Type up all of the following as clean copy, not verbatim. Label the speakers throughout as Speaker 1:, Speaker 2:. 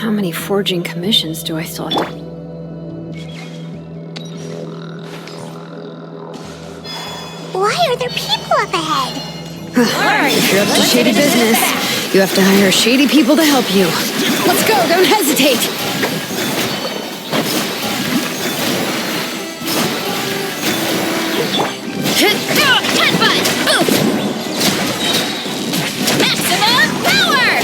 Speaker 1: How many forging commissions do I still have to...
Speaker 2: Why are there people up ahead?
Speaker 1: If you're up to shady business, you have to hire shady people to help you. Let's go, don't hesitate!
Speaker 3: Headbutt! Oof! Maximum power!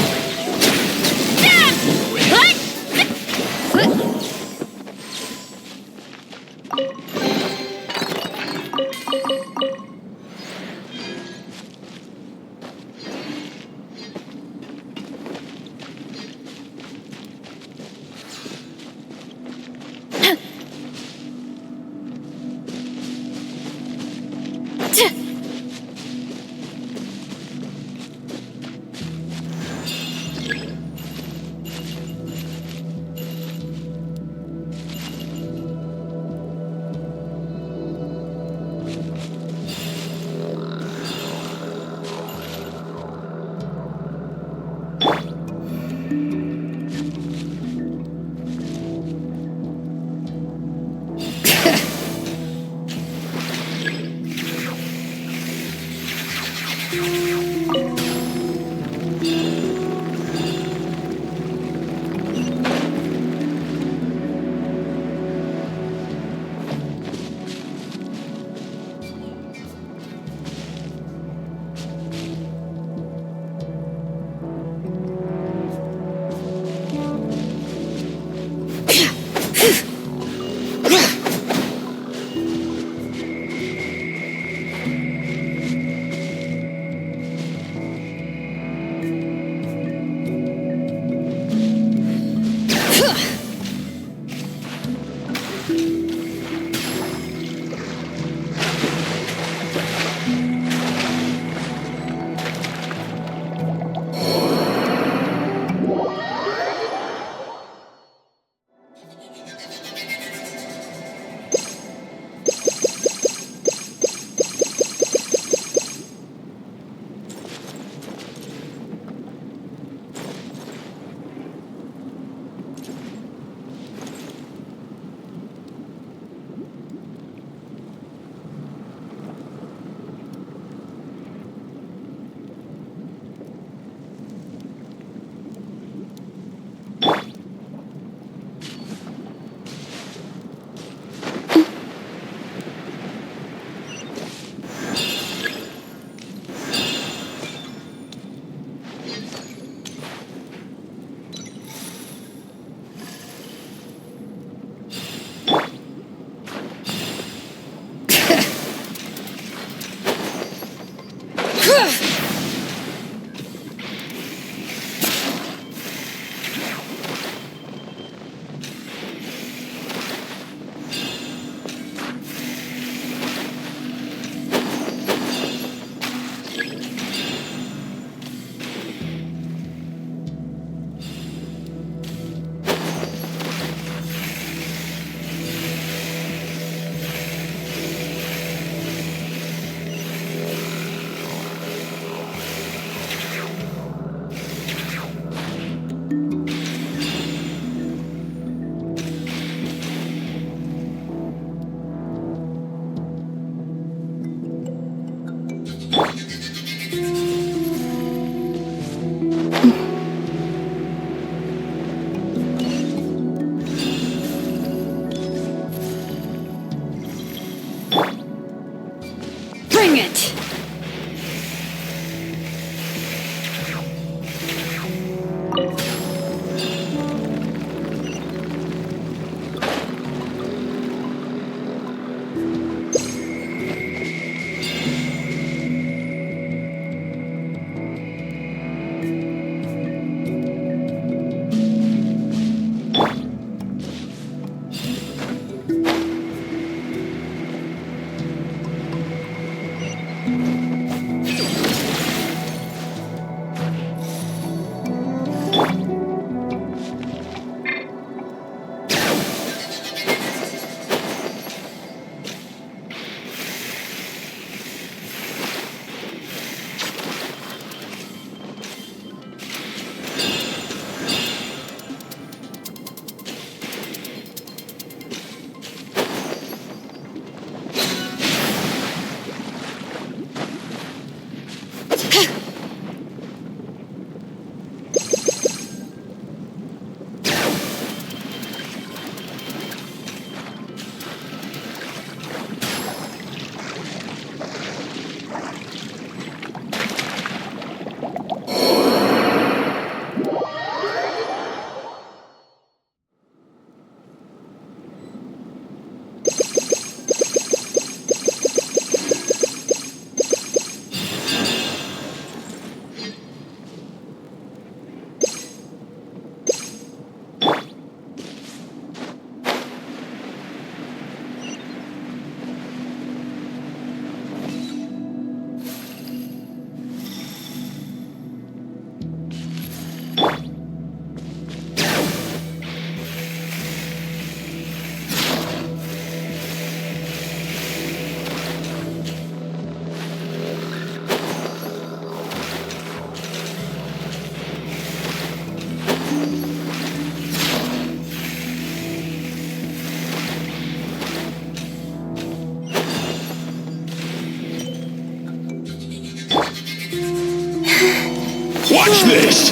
Speaker 4: this?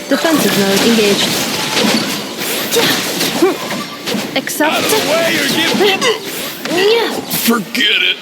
Speaker 1: Defensive mode engaged. Except...
Speaker 4: Out of the way or forget it.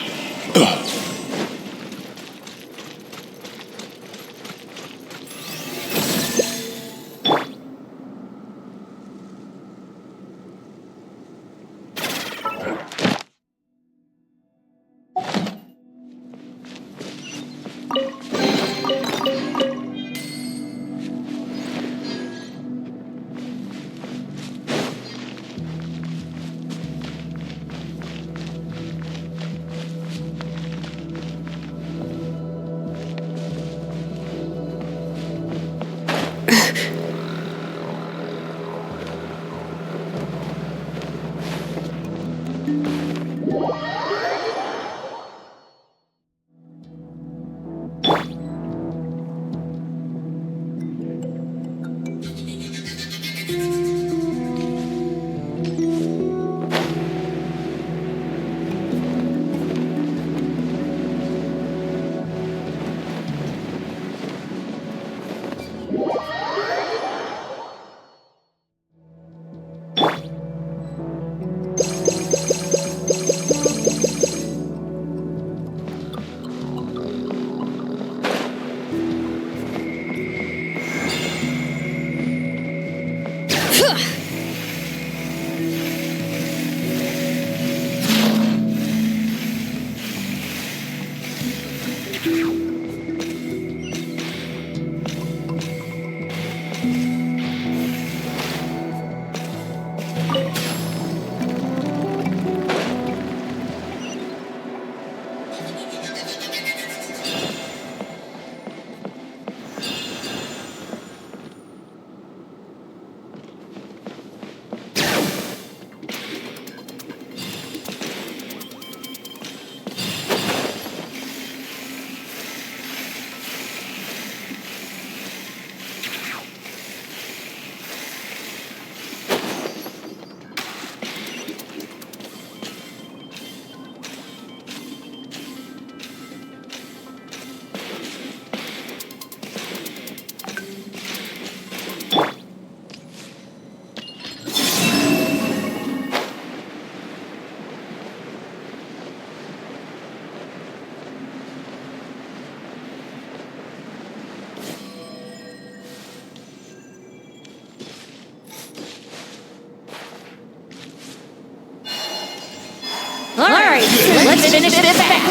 Speaker 3: Alright, let's finish this back.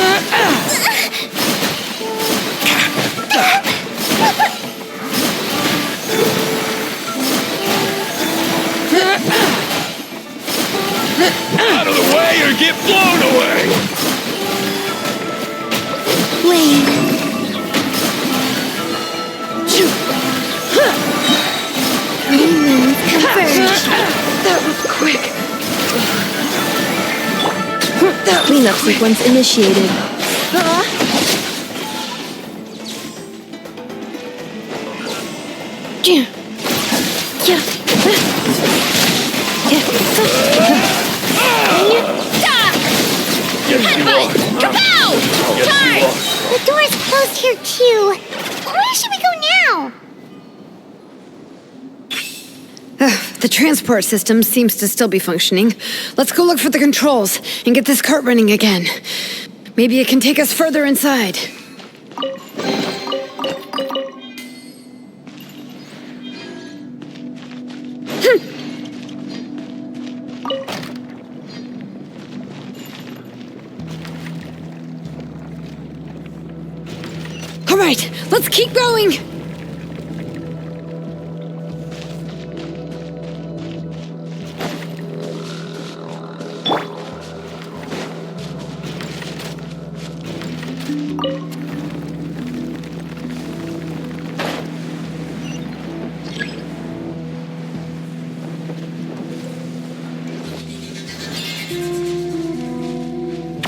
Speaker 4: Out of the way or get blown away!
Speaker 1: Wait. Humans converged. That was quick. Cleanup sequence initiated.
Speaker 3: Headbutt! Kapow! Charge!
Speaker 2: The door's closed here too. Where should we go now?
Speaker 1: The transport system seems to still be functioning. Let's go look for the controls and get this cart running again. Maybe it can take us further inside. All right, let's keep going.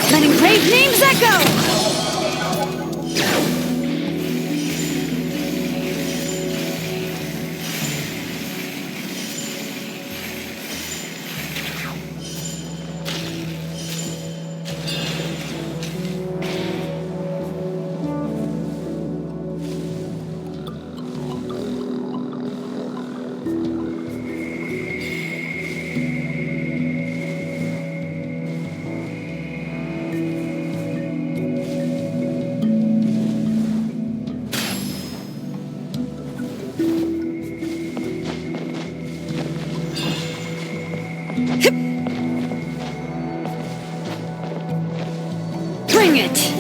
Speaker 1: Letting brave names echo! Bring it!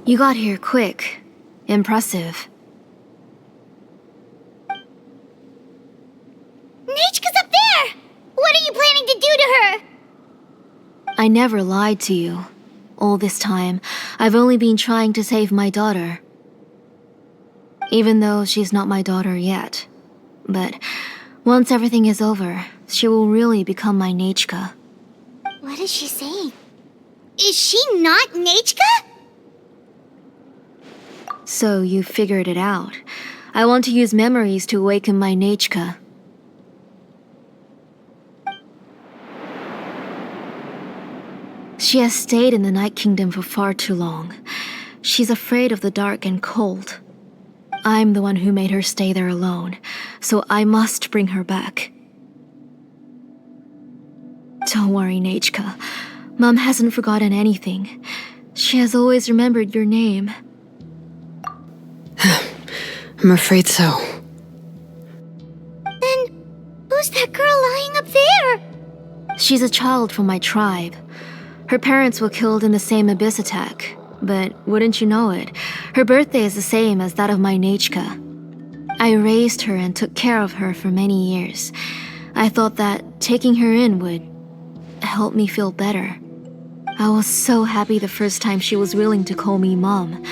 Speaker 3: You got here quick. Impressive.
Speaker 2: Nechka's up there! What are you planning to do to her?
Speaker 3: I never lied to you. All this time, I've only been trying to save my daughter. Even though she's not my daughter yet. But once everything is over, she will really become my Nechka.
Speaker 2: What is she saying? Is she not Nechka?
Speaker 3: So you figured it out. I want to use memories to awaken my Nechka. She has stayed in the Night Kingdom for far too long. She's afraid of the dark and cold. I'm the one who made her stay there alone, so I must bring her back. Don't worry, Nechka. Mom hasn't forgotten anything. She has always remembered your name.
Speaker 1: I'm afraid so.
Speaker 2: Then, who's that girl lying up there?
Speaker 3: She's a child from my tribe. Her parents were killed in the same abyss attack. But wouldn't you know it, her birthday is the same as that of my Nechka. I raised her and took care of her for many years. I thought that taking her in would help me feel better. I was so happy the first time she was willing to call me Mom.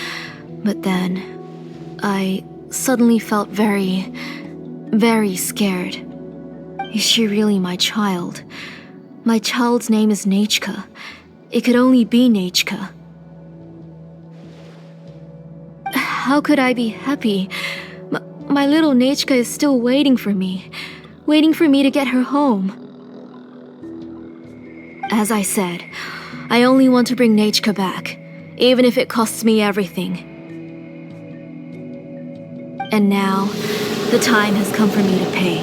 Speaker 3: But then, I suddenly felt very, very scared. Is she really my child? My child's name is Nechka. It could only be Nechka. How could I be happy? My little Nechka is still waiting for me to get her home. As I said, I only want to bring Nechka back, even if it costs me everything. And now, the time has come for me to pay.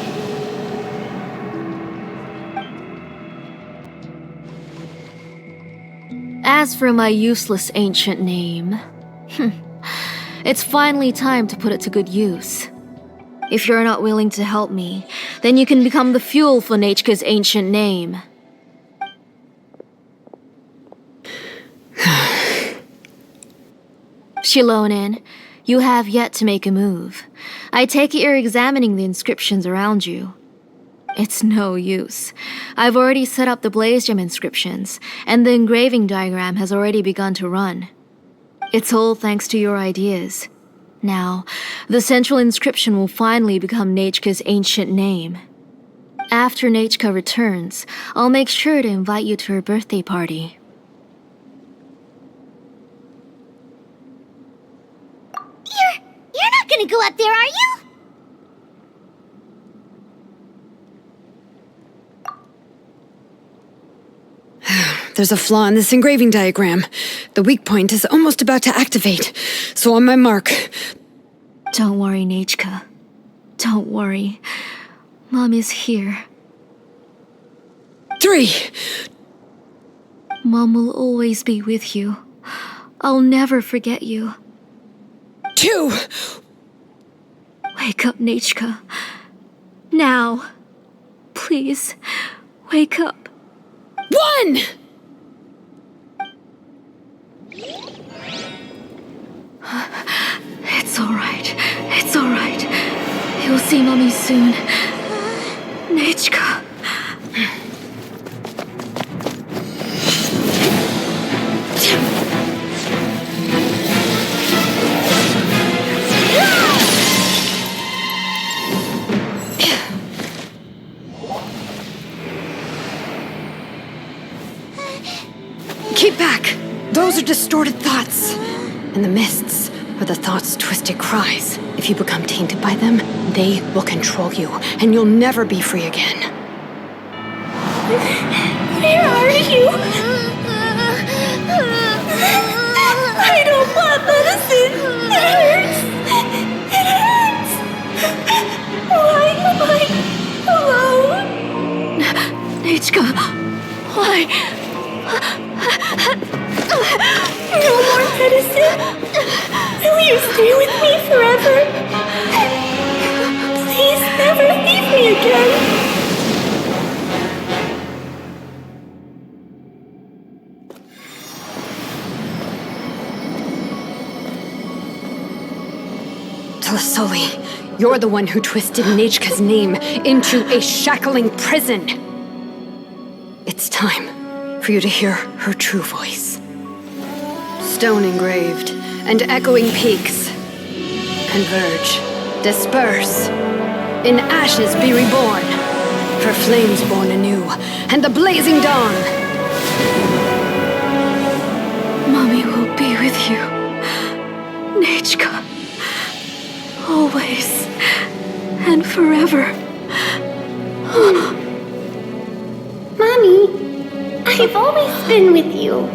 Speaker 3: As for my useless ancient name, it's finally time to put it to good use. If you're not willing to help me, then you can become the fuel for Nechka's ancient name. Shilonin, you have yet to make a move. I take it you're examining the inscriptions around you. It's no use. I've already set up the blaze gem inscriptions, and the engraving diagram has already begun to run. It's all thanks to your ideas. Now, the central inscription will finally become Nechka's ancient name. After Nechka returns, I'll make sure to invite you to her birthday party.
Speaker 2: You're not gonna go up there, are you?
Speaker 1: There's a flaw in this engraving diagram. The weak point is almost about to activate. So on my mark.
Speaker 3: Don't worry, Nechka. Don't worry. Mom is here.
Speaker 1: 3.
Speaker 3: Mom will always be with you. I'll never forget you.
Speaker 1: 2.
Speaker 3: Wake up, Nechka. Now. Please, wake up.
Speaker 1: 1.
Speaker 3: It's alright. It's alright. You'll see Mommy soon. Nechka.
Speaker 1: Keep back! Those are distorted thoughts. And the mists are the thoughts' twisted cries. If you become tainted by them, they will control you, and you'll never be free again.
Speaker 2: Where are you? I don't want medicine. It hurts. It hurts. Why am I alone?
Speaker 3: Nechka, why?
Speaker 2: No more medicine. Will you stay with me forever? Please never leave me again.
Speaker 1: Telasoli, you're the one who twisted Nechka's name into a shackling prison. It's time for you to hear her true voice. Stone engraved and echoing peaks. Converge, disperse. In ashes be reborn. For flames born anew, and the blazing dawn.
Speaker 3: Mommy will be with you. Nechka. Always. And forever.
Speaker 2: Mommy, I've always been with you.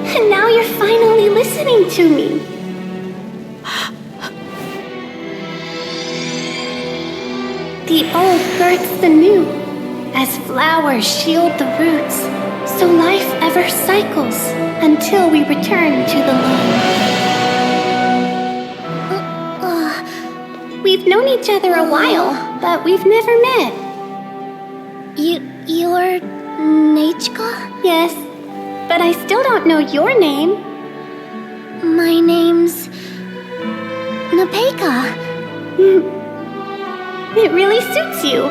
Speaker 2: And now you're finally listening to me. The old births the new, as flowers shield the roots, so life ever cycles until we return to the loam. We've known each other a while, but we've never met. You're Nechka? Yes, but I still don't know your name. My name's Nepeka. It really suits you.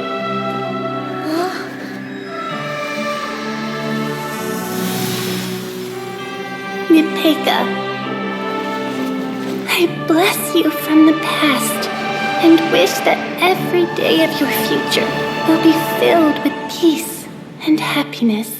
Speaker 2: Nepeka, I bless you from the past and wish that every day of your future will be filled with peace and happiness.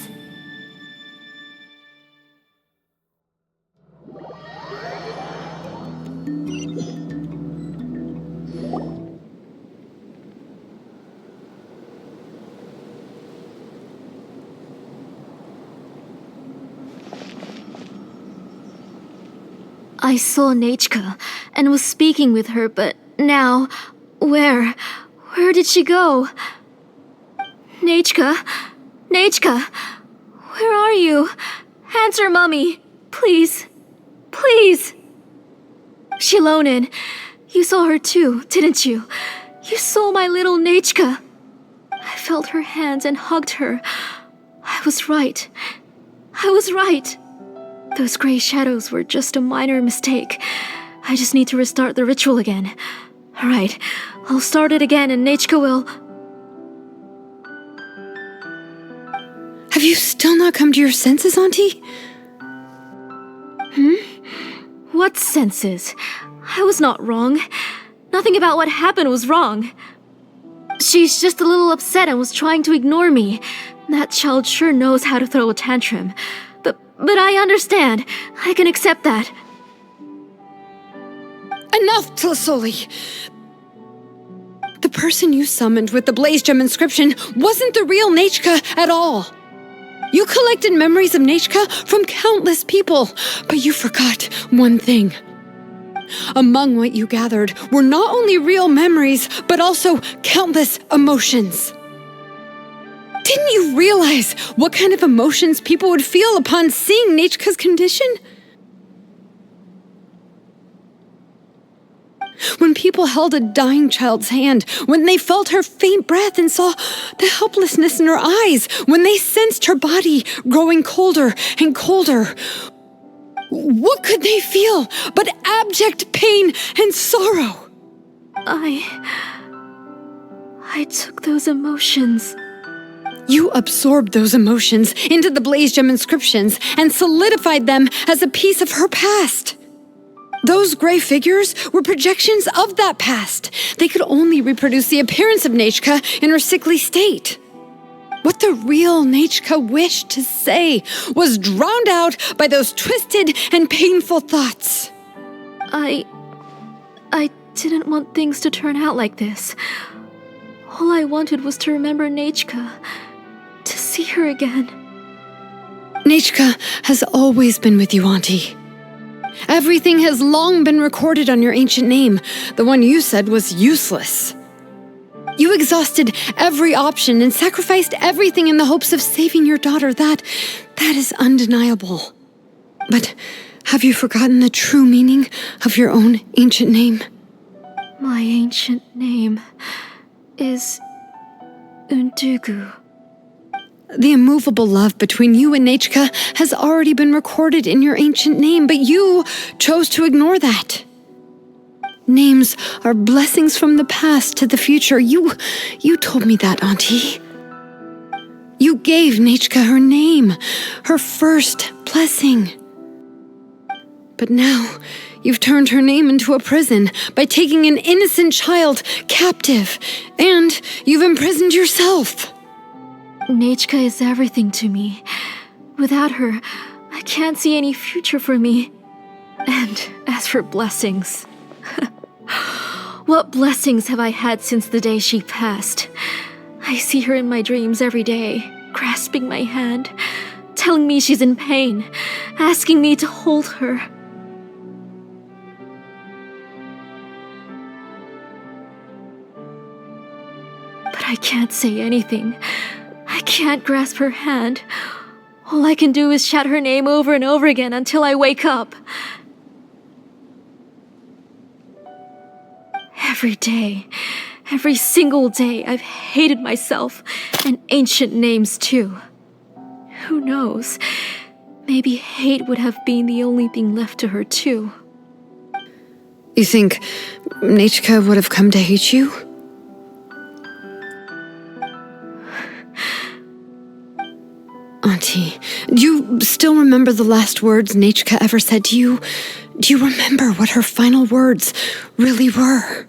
Speaker 3: I saw Nechka and was speaking with her, but now, where did she go? Nechka, where are you? Answer, Mummy! Please. Please! Shilonen, you saw her too, didn't you? You saw my little Nechka. I felt her hands and hugged her. I was right. I was right. Those gray shadows were just a minor mistake. I just need to restart the ritual again. Alright, I'll start it again and Nechka will...
Speaker 1: Have you still not come to your senses, Auntie?
Speaker 3: What senses? I was not wrong. Nothing about what happened was wrong. She's just a little upset and was trying to ignore me. That child sure knows how to throw a tantrum. But I understand. I can accept that.
Speaker 1: Enough, Tlasoli! The person you summoned with the Blaze Gem inscription wasn't the real Nechka at all. You collected memories of Nechka from countless people, but you forgot one thing. Among what you gathered were not only real memories, but also countless emotions. Didn't you realize what kind of emotions people would feel upon seeing Nechka's condition? When people held a dying child's hand, when they felt her faint breath and saw the helplessness in her eyes, when they sensed her body growing colder and colder, what could they feel but abject pain and sorrow?
Speaker 3: I took those emotions.
Speaker 1: You absorbed those emotions into the Blaze Gem inscriptions and solidified them as a piece of her past. Those gray figures were projections of that past. They could only reproduce the appearance of Nechka in her sickly state. What the real Nechka wished to say was drowned out by those twisted and painful thoughts.
Speaker 3: I didn't want things to turn out like this. All I wanted was to remember Nechka, to see her again.
Speaker 1: Nechka has always been with you, Auntie. Everything has long been recorded on your ancient name, the one you said was useless. You exhausted every option and sacrificed everything in the hopes of saving your daughter. That is undeniable. But have you forgotten the true meaning of your own ancient name?
Speaker 3: My ancient name is Undugu.
Speaker 1: The immovable love between you and Nechka has already been recorded in your ancient name, but you chose to ignore that. Names are blessings from the past to the future. You told me that, Auntie. You gave Nechka her name, her first blessing. But now, you've turned her name into a prison by taking an innocent child captive, and you've imprisoned yourself.
Speaker 3: Nechka is everything to me. Without her, I can't see any future for me. And as for blessings... What blessings have I had since the day she passed? I see her in my dreams every day, grasping my hand, telling me she's in pain, asking me to hold her. But I can't say anything. I can't grasp her hand. All I can do is shout her name over and over again until I wake up. Every day, every single day, I've hated myself, and ancient names too. Who knows? Maybe hate would have been the only thing left to her too.
Speaker 1: You think Nechka would have come to hate you? Auntie, do you still remember the last words Nechka ever said to you? Do you remember what her final words really were?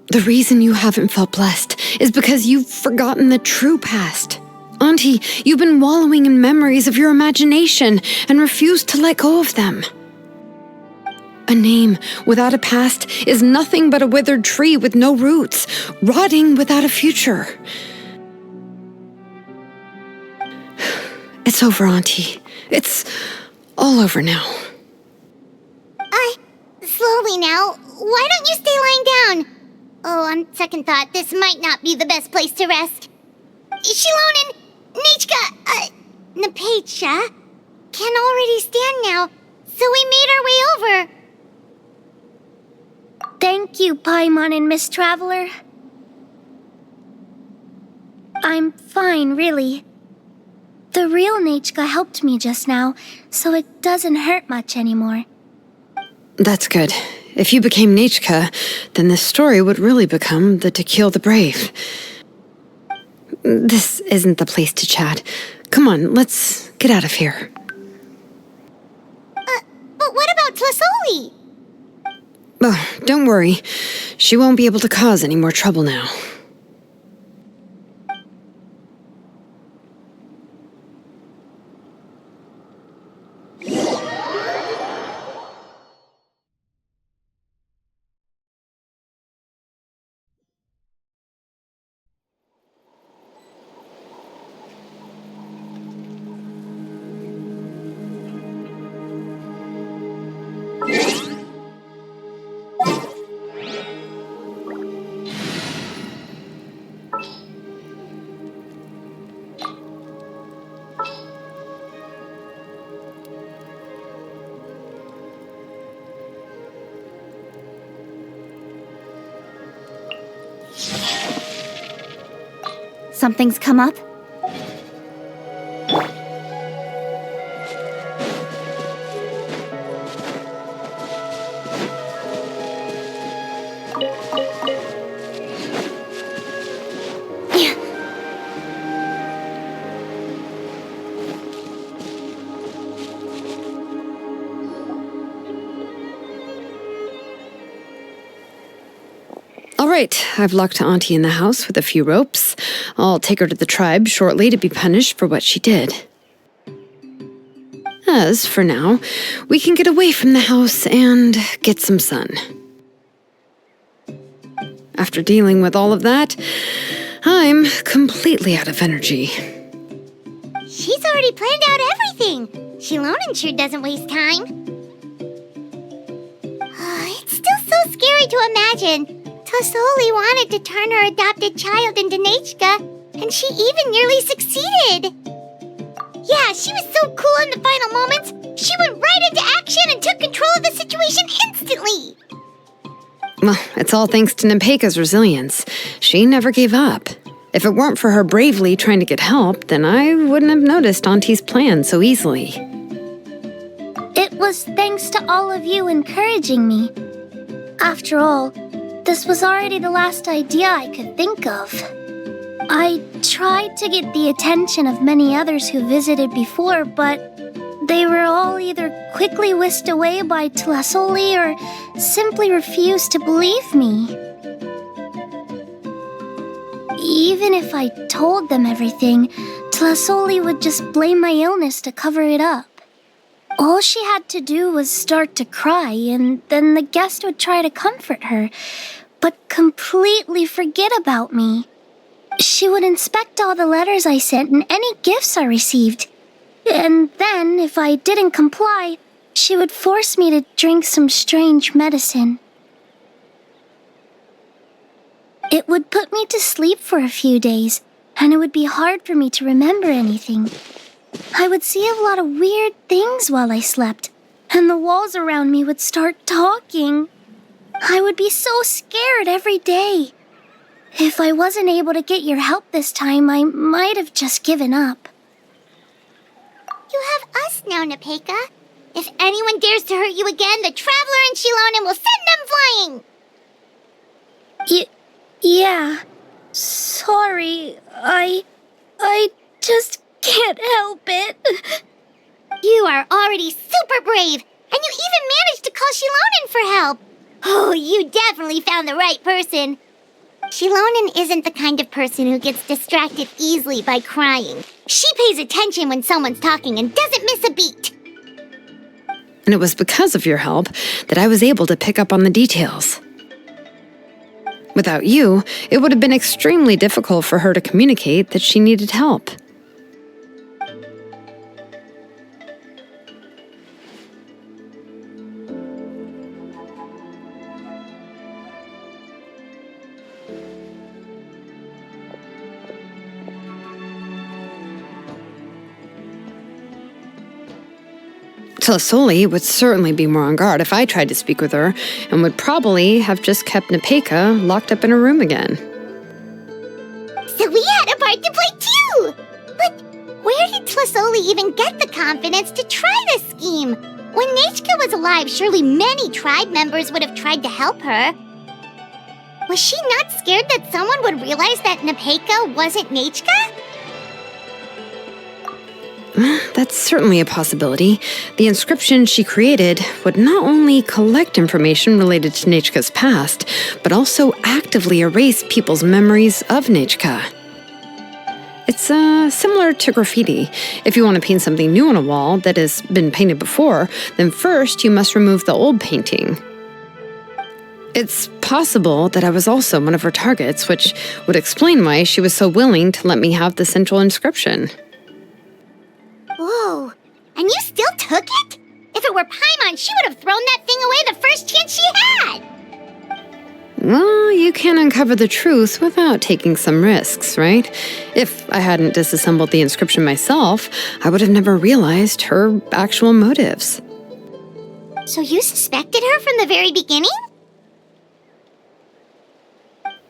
Speaker 1: The reason you haven't felt blessed is because you've forgotten the true past. Auntie, you've been wallowing in memories of your imagination and refused to let go of them. A name without a past is nothing but a withered tree with no roots, rotting without a future. It's over, Auntie. It's all over now.
Speaker 2: Slowly now. Why don't you stay lying down? Oh, I'm
Speaker 5: second thought, this might not be the best place to rest. Shilonen, Nichka, Napecha can already stand now, so we made our way over.
Speaker 2: Thank you, Paimon and Miss Traveler. I'm fine, really. The real Nachka helped me just now, so it doesn't hurt much anymore.
Speaker 1: That's good. If you became Nechka, then this story would really become the To Kill the Brave. This isn't the place to chat. Come on, let's get out of here.
Speaker 5: But what about Tlasoli?
Speaker 1: Oh, don't worry. She won't be able to cause any more trouble now.
Speaker 2: Something's come up?
Speaker 1: All right, I've locked Auntie in the house with a few ropes. I'll take her to the tribe shortly to be punished for what she did. As for now, we can get away from the house and get some sun. After dealing with all of that, I'm completely out of energy.
Speaker 5: She's already planned out everything. Shilonen sure doesn't waste time. It's still so scary to imagine. Tlasoli wanted to turn her adopted child into Nechka, and she even nearly succeeded. Yeah, she was so cool in the final moments. She went right into action and took control of the situation instantly.
Speaker 1: Well, it's all thanks to Nempeka's resilience. She never gave up. If it weren't for her bravely trying to get help, then I wouldn't have noticed Auntie's plan so easily.
Speaker 2: It was thanks to all of you encouraging me. After all, this was already the last idea I could think of. I tried to get the attention of many others who visited before, but they were all either quickly whisked away by Tlasoli or simply refused to believe me. Even if I told them everything, Tlasoli would just blame my illness to cover it up. All she had to do was start to cry, and then the guest would try to comfort her, but completely forget about me. She would inspect all the letters I sent and any gifts I received. And then, if I didn't comply, she would force me to drink some strange medicine. It would put me to sleep for a few days, and it would be hard for me to remember anything. I would see a lot of weird things while I slept, and the walls around me would start talking. I would be so scared every day. If I wasn't able to get your help this time, I might have just given up.
Speaker 5: You have us now, Nepeka. If anyone dares to hurt you again, the Traveler and Shilonen will send them flying!
Speaker 2: Yeah. Sorry, I just can't help it.
Speaker 5: You are already super brave, and you even managed to call Shilonen for help. Oh, you definitely found the right person. Shilonen isn't the kind of person who gets distracted easily by crying. She pays attention when someone's talking and doesn't miss a beat.
Speaker 1: And it was because of your help that I was able to pick up on the details. Without you, it would have been extremely difficult for her to communicate that she needed help. Tlasoli would certainly be more on guard if I tried to speak with her, and would probably have just kept Nepeka locked up in her room again.
Speaker 5: So we had a part to play too! But where did Tlasoli even get the confidence to try this scheme? When Nechka was alive, surely many tribe members would have tried to help her. Was she not scared that someone would realize that Nepeka wasn't Nechka?
Speaker 1: That's certainly a possibility. The inscription she created would not only collect information related to Nechka's past, but also actively erase people's memories of Nechka. It's similar to graffiti. If you want to paint something new on a wall that has been painted before, then first you must remove the old painting. It's possible that I was also one of her targets, which would explain why she was so willing to let me have the central inscription.
Speaker 5: Whoa, and you still took it? If it were Paimon, she would have thrown that thing away the first chance she had!
Speaker 1: Well, you can uncover the truth without taking some risks, right? If I hadn't disassembled the inscription myself, I would have never realized her actual motives.
Speaker 5: So you suspected her from the very beginning?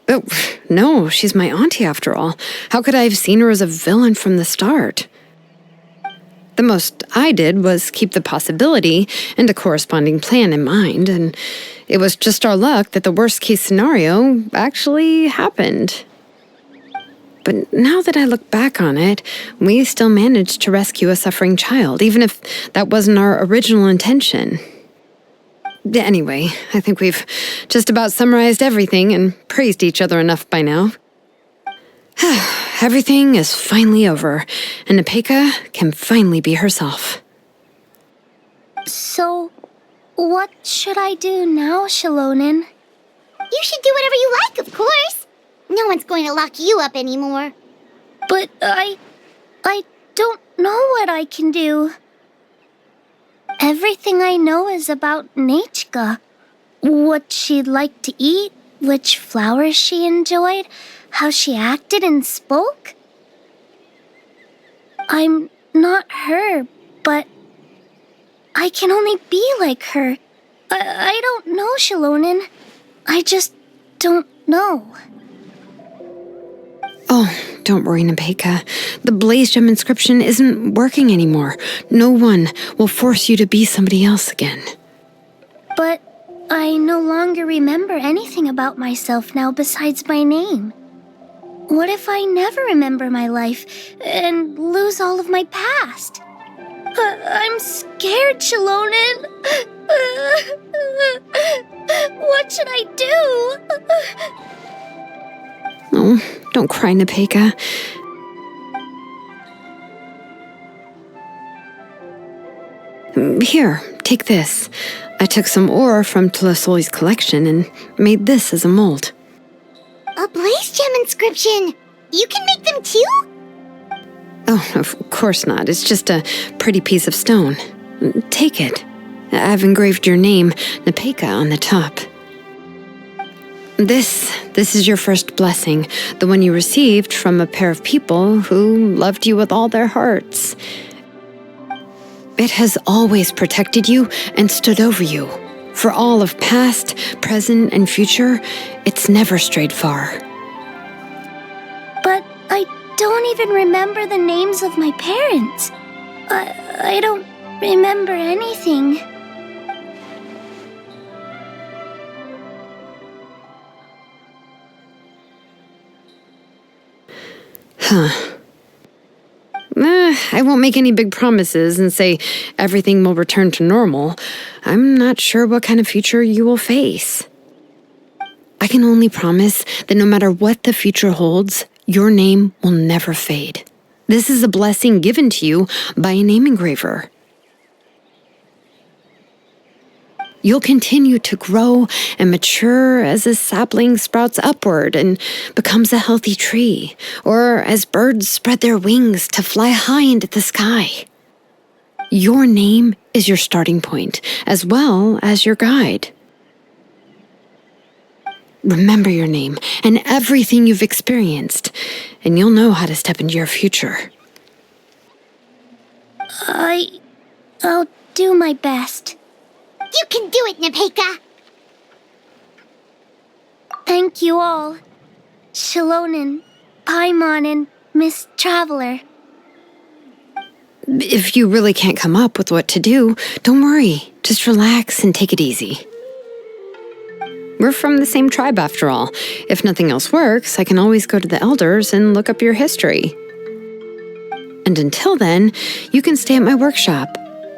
Speaker 1: Oh, no, she's my auntie after all. How could I have seen her as a villain from the start? The most I did was keep the possibility and a corresponding plan in mind, and it was just our luck that the worst-case scenario actually happened. But now that I look back on it, we still managed to rescue a suffering child, even if that wasn't our original intention. Anyway, I think we've just about summarized everything and praised each other enough by now. Everything is finally over, and Nepeka can finally be herself.
Speaker 2: So, what should I do now, Shalonin?
Speaker 5: You should do whatever you like, of course. No one's going to lock you up anymore.
Speaker 2: But I don't know what I can do. Everything I know is about Nechka. What she liked to eat, which flowers she enjoyed, how she acted and spoke. I'm not her, but I can only be like her. I don't know, Shalonin. I just don't know.
Speaker 1: Oh, don't worry, Nepeka. The Blaze Gem inscription isn't working anymore. No one will force you to be somebody else again.
Speaker 2: But I no longer remember anything about myself now besides my name. What if I never remember my life and lose all of my past? I'm scared, Shalonin. What should I do?
Speaker 1: Oh, don't cry, Nepeka. Here, take this. I took some ore from Tlasoli's collection and made this as a mold.
Speaker 5: A Blaze Gem inscription! You can make them too?
Speaker 1: Oh, of course not. It's just a pretty piece of stone. Take it. I've engraved your name, Nepeka, on the top. This is your first blessing, the one you received from a pair of people who loved you with all their hearts. It has always protected you and stood over you. For all of past, present, and future, it's never strayed far.
Speaker 2: But I don't even remember the names of my parents. I don't remember anything.
Speaker 1: I won't make any big promises and say everything will return to normal. I'm not sure what kind of future you will face. I can only promise that no matter what the future holds, your name will never fade. This is a blessing given to you by a name engraver. You'll continue to grow and mature as a sapling sprouts upward and becomes a healthy tree, or as birds spread their wings to fly high into the sky. Your name is your starting point, as well as your guide. Remember your name and everything you've experienced, and you'll know how to step into your future.
Speaker 2: I'll do my best.
Speaker 5: You can do it, Nepeka!
Speaker 2: Thank you all. Shilonen, Paimon, and Miss Traveler.
Speaker 1: If you really can't come up with what to do, don't worry. Just relax and take it easy. We're from the same tribe after all. If nothing else works, I can always go to the elders and look up your history. And until then, you can stay at my workshop.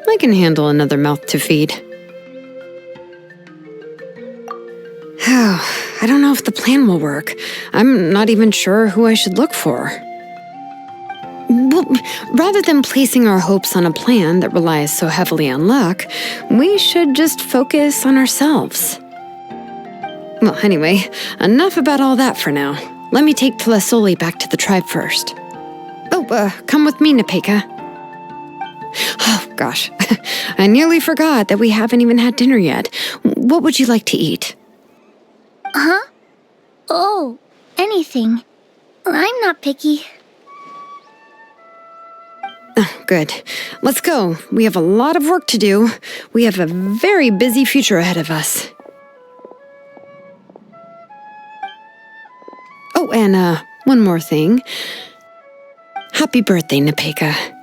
Speaker 1: I can handle another mouth to feed. I don't know if the plan will work. I'm not even sure who I should look for. Well, rather than placing our hopes on a plan that relies so heavily on luck, we should just focus on ourselves. Well, anyway, enough about all that for now. Let me take Tlasoli back to the tribe first. Oh, come with me, Nepeka. Oh, gosh. I nearly forgot that we haven't even had dinner yet. What would you like to eat?
Speaker 2: Huh? Oh, anything. I'm not picky.
Speaker 1: Oh, good. Let's go. We have a lot of work to do. We have a very busy future ahead of us. Oh, and one more thing. Happy birthday, Nepeka.